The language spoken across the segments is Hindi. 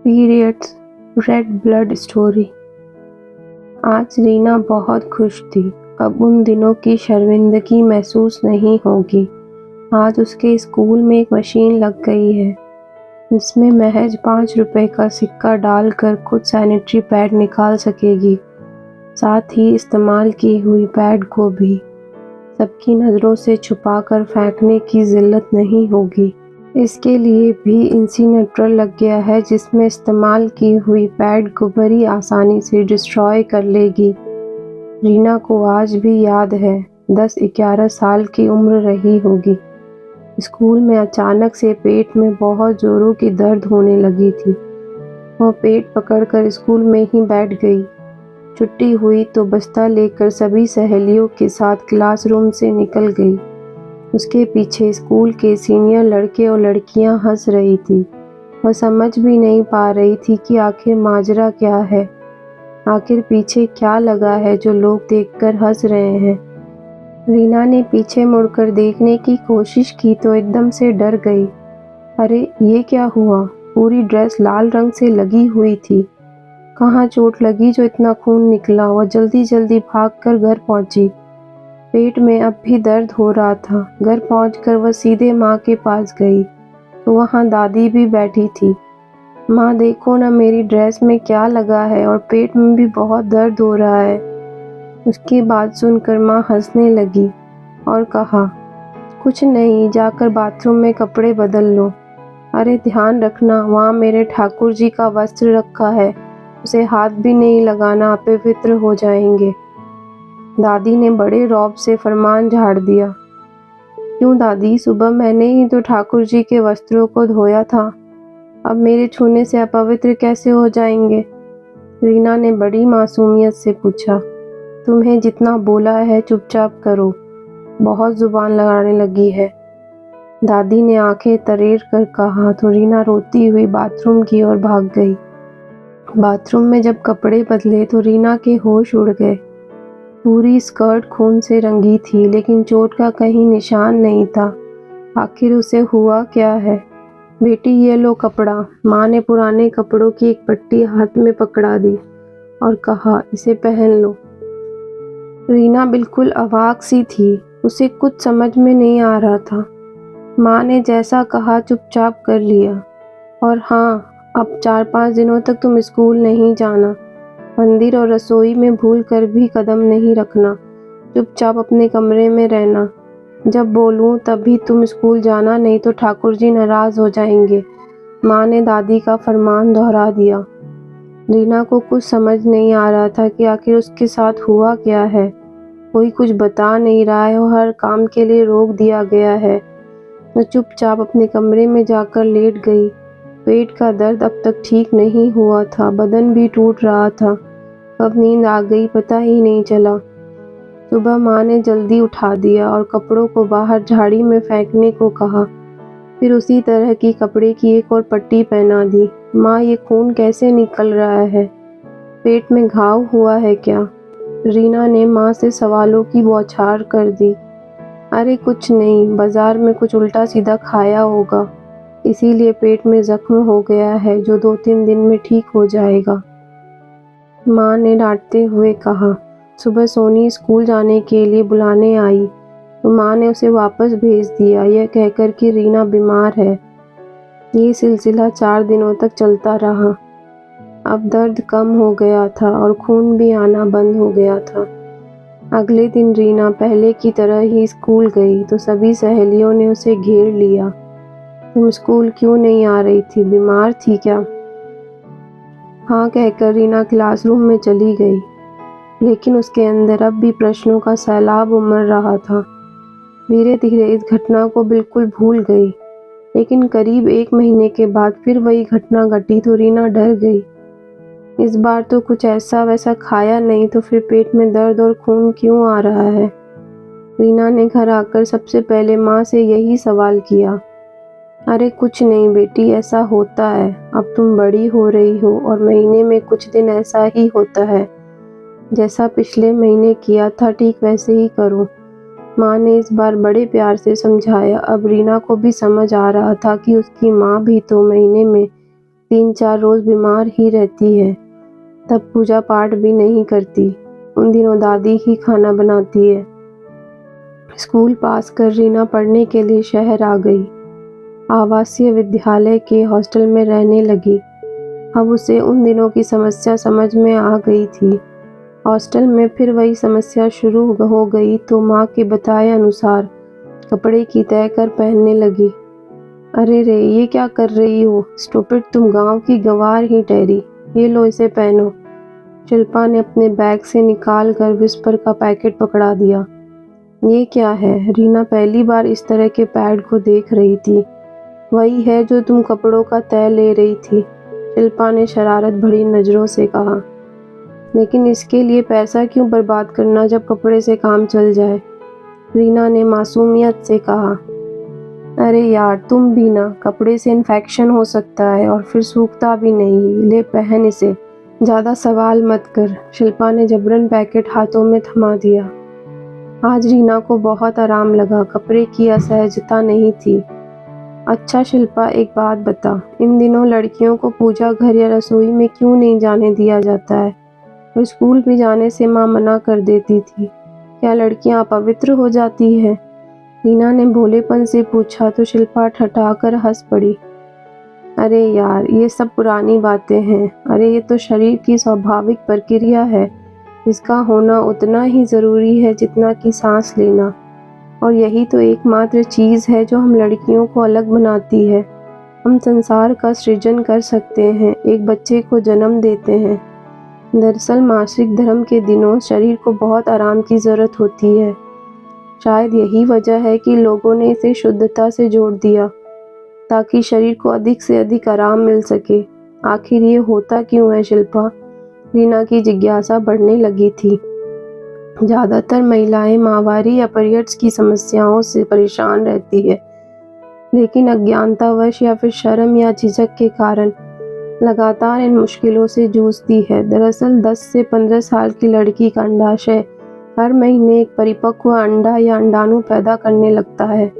Periods red blood story. आज रीना बहुत खुश थी। अब उन दिनों की शर्मिंदगी महसूस नहीं होगी। आज उसके स्कूल में एक मशीन लग गई है जिसमें महज 5 रुपए का सिक्का डालकर खुद सैनिटरी पैड निकाल सकेगी, साथ ही इस्तेमाल की हुई पैड को भी सबकी नज़रों से छुपाकर फेंकने की ज़िल्लत नहीं होगी। इसके लिए भी इंसिनरेटर लग गया है जिसमें इस्तेमाल की हुई पैड को बड़ी आसानी से डिस्ट्रॉय कर लेगी। रीना को आज भी याद है, 10-11 साल की उम्र रही होगी। स्कूल में अचानक से पेट में बहुत जोरों की दर्द होने लगी थी। वह पेट पकड़कर स्कूल में ही बैठ गई। छुट्टी हुई तो बस्ता लेकर सभी सहेलियों के साथ क्लासरूम से निकल गई। उसके पीछे स्कूल के सीनियर लड़के और लड़कियां हंस रही थी। वह समझ भी नहीं पा रही थी कि आखिर माजरा क्या है, आखिर पीछे क्या लगा है जो लोग देखकर हंस रहे हैं। रीना ने पीछे मुड़कर देखने की कोशिश की तो एकदम से डर गई। अरे ये क्या हुआ? पूरी ड्रेस लाल रंग से लगी हुई थी। कहाँ चोट लगी जो इतना खून निकला? वह जल्दी जल्दी भागकर घर पहुंची। पेट में अब भी दर्द हो रहा था। घर पहुंचकर वह सीधे माँ के पास गई तो वहाँ दादी भी बैठी थी। माँ देखो ना, मेरी ड्रेस में क्या लगा है और पेट में भी बहुत दर्द हो रहा है। उसकी बात सुनकर माँ हंसने लगी और कहा, कुछ नहीं, जाकर बाथरूम में कपड़े बदल लो। अरे ध्यान रखना, वहाँ मेरे ठाकुर जी का वस्त्र रखा है, उसे हाथ भी नहीं लगाना, अपवित्र हो जाएंगे। दादी ने बड़े रौब से फरमान झाड़ दिया। क्यों दादी? सुबह मैंने ही तो ठाकुर जी के वस्त्रों को धोया था, अब मेरे छूने से अपवित्र कैसे हो जाएंगे? रीना ने बड़ी मासूमियत से पूछा। तुम्हें जितना बोला है चुपचाप करो, बहुत जुबान लगाने लगी है। दादी ने आंखें तरेर कर कहा तो रीना रोती हुई बाथरूम की ओर भाग गई। बाथरूम में जब कपड़े बदले तो रीना के होश उड़ गए। पूरी स्कर्ट खून से रंगी थी लेकिन चोट का कहीं निशान नहीं था। आखिर उसे हुआ क्या है? बेटी ये लो कपड़ा। माँ ने पुराने कपड़ों की एक पट्टी हाथ में पकड़ा दी और कहा, इसे पहन लो। रीना बिल्कुल अवाक सी थी, उसे कुछ समझ में नहीं आ रहा था। माँ ने जैसा कहा चुपचाप कर लिया। और हाँ, अब 4-5 दिनों तक तुम स्कूल नहीं जाना। मंदिर और रसोई में भूल कर भी कदम नहीं रखना। चुपचाप अपने कमरे में रहना। जब बोलूं तभी तुम स्कूल जाना, नहीं तो ठाकुर जी नाराज हो जाएंगे। माँ ने दादी का फरमान दोहरा दिया। रीना को कुछ समझ नहीं आ रहा था कि आखिर उसके साथ हुआ क्या है। कोई कुछ बता नहीं रहा है और हर काम के लिए रोक दिया गया है। मैं चुपचाप अपने कमरे में जाकर लेट गई। पेट का दर्द अब तक ठीक नहीं हुआ था, बदन भी टूट रहा था। कब नींद आ गई पता ही नहीं चला। सुबह माँ ने जल्दी उठा दिया और कपड़ों को बाहर झाड़ी में फेंकने को कहा। फिर उसी तरह की कपड़े की एक और पट्टी पहना दी। माँ, ये खून कैसे निकल रहा है? पेट में घाव हुआ है क्या? रीना ने माँ से सवालों की बौछार कर दी। अरे कुछ नहीं, बाजार में कुछ उल्टा सीधा खाया होगा, इसीलिए पेट में जख्म हो गया है जो 2-3 दिन में ठीक हो जाएगा। माँ ने डांटते हुए कहा। सुबह सोनी स्कूल जाने के लिए बुलाने आई तो माँ ने उसे वापस भेज दिया, यह कहकर कि रीना बीमार है। ये सिलसिला 4 दिनों तक चलता रहा। अब दर्द कम हो गया था और खून भी आना बंद हो गया था। अगले दिन रीना पहले की तरह ही स्कूल गई तो सभी सहेलियों ने उसे घेर लिया। तुम स्कूल क्यों नहीं आ रही थी? बीमार थी क्या? हाँ कहकर रीना क्लासरूम में चली गई, लेकिन उसके अंदर अब भी प्रश्नों का सैलाब उमड़ रहा था। धीरे धीरे इस घटना को बिल्कुल भूल गई, लेकिन करीब 1 महीने के बाद फिर वही घटना घटी तो रीना डर गई। इस बार तो कुछ ऐसा वैसा खाया नहीं तो फिर पेट में दर्द और खून क्यों आ रहा है? रीना ने घर आकर सबसे पहले माँ से यही सवाल किया। अरे कुछ नहीं बेटी, ऐसा होता है, अब तुम बड़ी हो रही हो और महीने में कुछ दिन ऐसा ही होता है। जैसा पिछले महीने किया था ठीक वैसे ही करो। माँ ने इस बार बड़े प्यार से समझाया। अब रीना को भी समझ आ रहा था कि उसकी माँ भी तो महीने में 3-4 रोज बीमार ही रहती है, तब पूजा पाठ भी नहीं करती। उन दिनों दादी ही खाना बनाती है। स्कूल पास कर रीना पढ़ने के लिए शहर आ गई। आवासीय विद्यालय के हॉस्टल में रहने लगी। अब उसे उन दिनों की समस्या समझ में आ गई थी। हॉस्टल में फिर वही समस्या शुरू हो गई तो माँ के बताए अनुसार कपड़े की तय कर पहनने लगी। अरे रे, ये क्या कर रही हो स्टूपिड, तुम गांव की गंवार ही ठहरी। ये लो, इसे पहनो। शिल्पा ने अपने बैग से निकाल कर विस्पर का पैकेट पकड़ा दिया। ये क्या है? रीना पहली बार इस तरह के पैड को देख रही थी। वही है जो तुम कपड़ों का तय ले रही थी, शिल्पा ने शरारत भरी नजरों से कहा। लेकिन इसके लिए पैसा क्यों बर्बाद करना जब कपड़े से काम चल जाए, रीना ने मासूमियत से कहा। अरे यार, तुम भी ना, कपड़े से इन्फेक्शन हो सकता है और फिर सूखता भी नहीं। ले पहन इसे, ज़्यादा सवाल मत कर। शिल्पा ने जबरन पैकेट हाथों में थमा दिया। आज रीना को बहुत आराम लगा, कपड़े की असहजता नहीं थी। अच्छा शिल्पा, एक बात बता, इन दिनों लड़कियों को पूजा घर या रसोई में क्यों नहीं जाने दिया जाता है? और स्कूल भी जाने से माँ मना कर देती थी। क्या लड़कियाँ अपवित्र हो जाती हैं? रीना ने भोलेपन से पूछा तो शिल्पा ठठाकर हंस पड़ी। अरे यार, ये सब पुरानी बातें हैं। अरे ये तो शरीर की स्वाभाविक प्रक्रिया है। इसका होना उतना ही ज़रूरी है जितना कि सांस लेना। और यही तो एकमात्र चीज़ है जो हम लड़कियों को अलग बनाती है। हम संसार का सृजन कर सकते हैं, एक बच्चे को जन्म देते हैं। दरअसल मासिक धर्म के दिनों शरीर को बहुत आराम की ज़रूरत होती है। शायद यही वजह है कि लोगों ने इसे शुद्धता से जोड़ दिया, ताकि शरीर को अधिक से अधिक आराम मिल सके। आखिर ये होता क्यों है शिल्पा? रीना की जिज्ञासा बढ़ने लगी थी। ज़्यादातर महिलाएं माहवारी या पीरियड्स की समस्याओं से परेशान रहती है, लेकिन अज्ञानतावश या फिर शर्म या झिझक के कारण लगातार इन मुश्किलों से जूझती है। दरअसल 10 से 15 साल की लड़की का अंडाशय हर महीने एक परिपक्व अंडा या अंडाणु पैदा करने लगता है।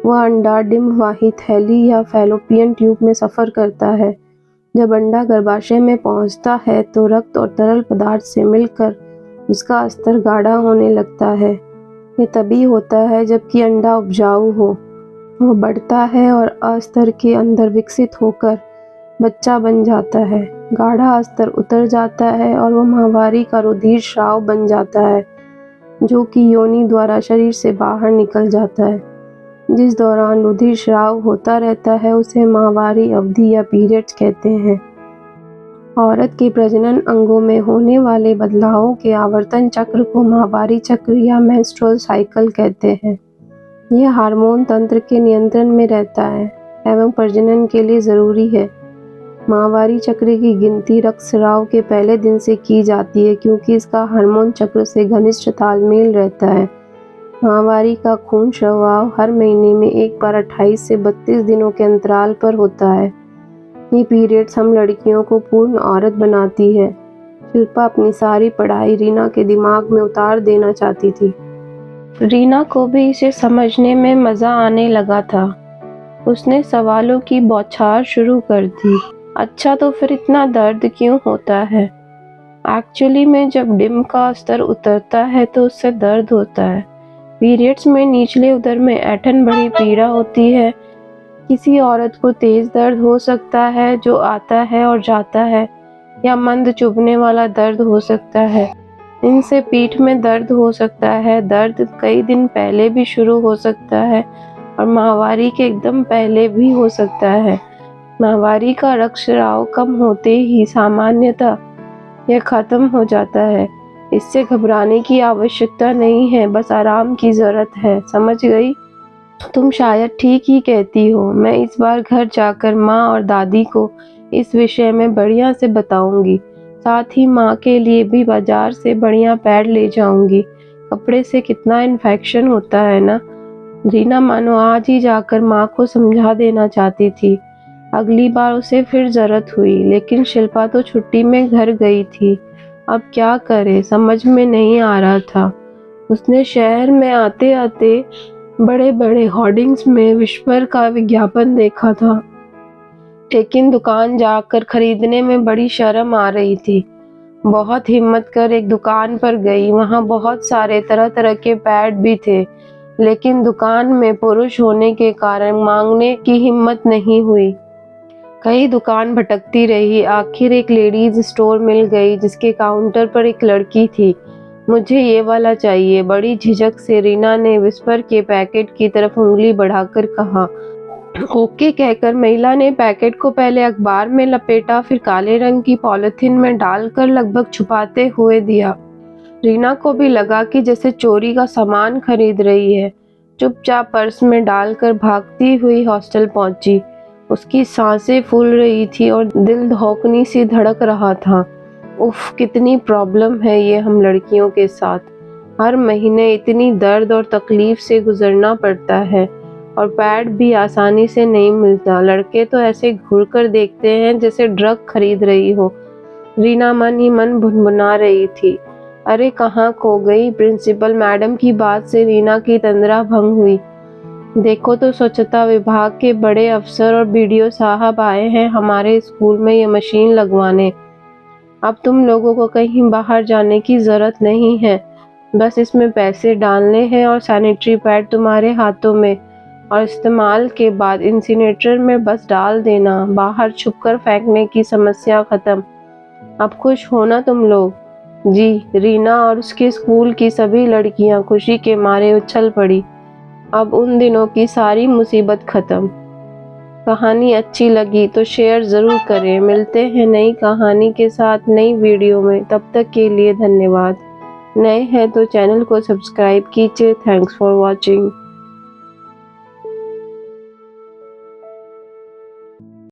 वह अंडा डिम्बवाही थैली या फैलोपियन ट्यूब में सफ़र करता है। जब अंडा गर्भाशय में पहुंचता है तो रक्त और तरल पदार्थ से मिलकर उसका स्तर गाढ़ा होने लगता है। ये तभी होता है जबकि अंडा उपजाऊ हो। वो बढ़ता है और अस्तर के अंदर विकसित होकर बच्चा बन जाता है। गाढ़ा स्तर उतर जाता है और वह माहवारी का रुधिर स्राव बन जाता है, जो कि योनि द्वारा शरीर से बाहर निकल जाता है। जिस दौरान रुधिर स्राव होता रहता है उसे माहवारी अवधि या पीरियड्स कहते हैं। औरत के प्रजनन अंगों में होने वाले बदलावों के आवर्तन चक्र को माहवारी चक्र या मेंस्ट्रुअल साइकिल कहते हैं। यह हार्मोन तंत्र के नियंत्रण में रहता है एवं प्रजनन के लिए ज़रूरी है। माहवारी चक्र की गिनती रक्तस्राव के पहले दिन से की जाती है, क्योंकि इसका हार्मोन चक्र से घनिष्ठ तालमेल रहता है। माहवारी का खून स्राव हर महीने में एक बार 28 से 32 दिनों के अंतराल पर होता है। ये पीरियड्स हम लड़कियों को पूर्ण औरत बनाती है। शिल्पा अपनी सारी पढ़ाई रीना के दिमाग में उतार देना चाहती थी। रीना को भी इसे समझने में मज़ा आने लगा था। उसने सवालों की बौछार शुरू कर दी। अच्छा, तो फिर इतना दर्द क्यों होता है? एक्चुअली में जब डिम्ब का स्तर उतरता है तो उससे दर्द होता है। पीरियड्स में निचले उदर में ऐंठन बड़ी पीड़ा होती है। किसी औरत को तेज दर्द हो सकता है जो आता है और जाता है, या मंद चुभने वाला दर्द हो सकता है। इनसे पीठ में दर्द हो सकता है। दर्द कई दिन पहले भी शुरू हो सकता है और माहवारी के एकदम पहले भी हो सकता है। माहवारी का रक्तस्राव कम होते ही सामान्यतः यह खत्म हो जाता है। इससे घबराने की आवश्यकता नहीं है, बस आराम की ज़रूरत है। समझ गई? तुम शायद ठीक ही कहती हो। मैं इस बार घर जाकर माँ और दादी को इस विषय में बढ़िया से बताऊंगी। साथ ही माँ के लिए भी बाजार से बढ़िया पैड ले जाऊंगी। कपड़े से कितना इन्फेक्शन होता है ना। रीना मानो आज ही जाकर माँ को समझा देना चाहती थी। अगली बार उसे फिर जरूरत हुई, लेकिन शिल्पा तो छुट्टी में घर गई थी। अब क्या करे समझ में नहीं आ रहा था। उसने शहर में आते आते बड़े बड़े होर्डिंग्स में विस्पर का विज्ञापन देखा था। लेकिन दुकान जाकर खरीदने में बड़ी शर्म आ रही थी। बहुत हिम्मत कर एक दुकान पर गई। वहाँ बहुत सारे तरह तरह के पैड भी थे, लेकिन दुकान में पुरुष होने के कारण मांगने की हिम्मत नहीं हुई। कई दुकान भटकती रही। आखिर एक लेडीज स्टोर मिल गई जिसके काउंटर पर एक लड़की थी। मुझे ये वाला चाहिए। बड़ी झिझक से रीना ने विस्पर के पैकेट की तरफ उंगली बढ़ाकर कहा। ओके कहकर महिला ने पैकेट को पहले अखबार में लपेटा, फिर काले रंग की पॉलिथीन में डालकर लगभग छुपाते हुए दिया। रीना को भी लगा कि जैसे चोरी का सामान खरीद रही है। चुपचाप पर्स में डालकर भागती हुई हॉस्टल पहुंची। उसकी सांसें फूल रही थी और दिल धड़कनी सी धड़क रहा था। उफ, कितनी प्रॉब्लम है ये हम लड़कियों के साथ। हर महीने इतनी दर्द और तकलीफ से गुजरना पड़ता है, और पैड भी आसानी से नहीं मिलता। लड़के तो ऐसे घूर कर देखते हैं जैसे ड्रग खरीद रही हो। रीना मन ही मन भुनभुना रही थी। अरे कहाँ खो गई? प्रिंसिपल मैडम की बात से रीना की तंद्रा भंग हुई। देखो तो, स्वच्छता विभाग के बड़े अफसर और बीडीओ साहब आए हैं हमारे स्कूल में ये मशीन लगवाने। अब तुम लोगों को कहीं बाहर जाने की जरूरत नहीं है। बस इसमें पैसे डालने हैं और सैनिटरी पैड तुम्हारे हाथों में, और इस्तेमाल के बाद इंसिनेटर में बस डाल देना। बाहर छुपकर फेंकने की समस्या खत्म। अब खुश हो ना तुम लोग? जी। रीना और उसके स्कूल की सभी लड़कियां खुशी के मारे उछल पड़ी। अब उन दिनों की सारी मुसीबत खत्म। कहानी अच्छी लगी तो शेयर ज़रूर करें। मिलते हैं नई कहानी के साथ नई वीडियो में। तब तक के लिए धन्यवाद। नए हैं तो चैनल को सब्सक्राइब कीजिए। Thanks for watching.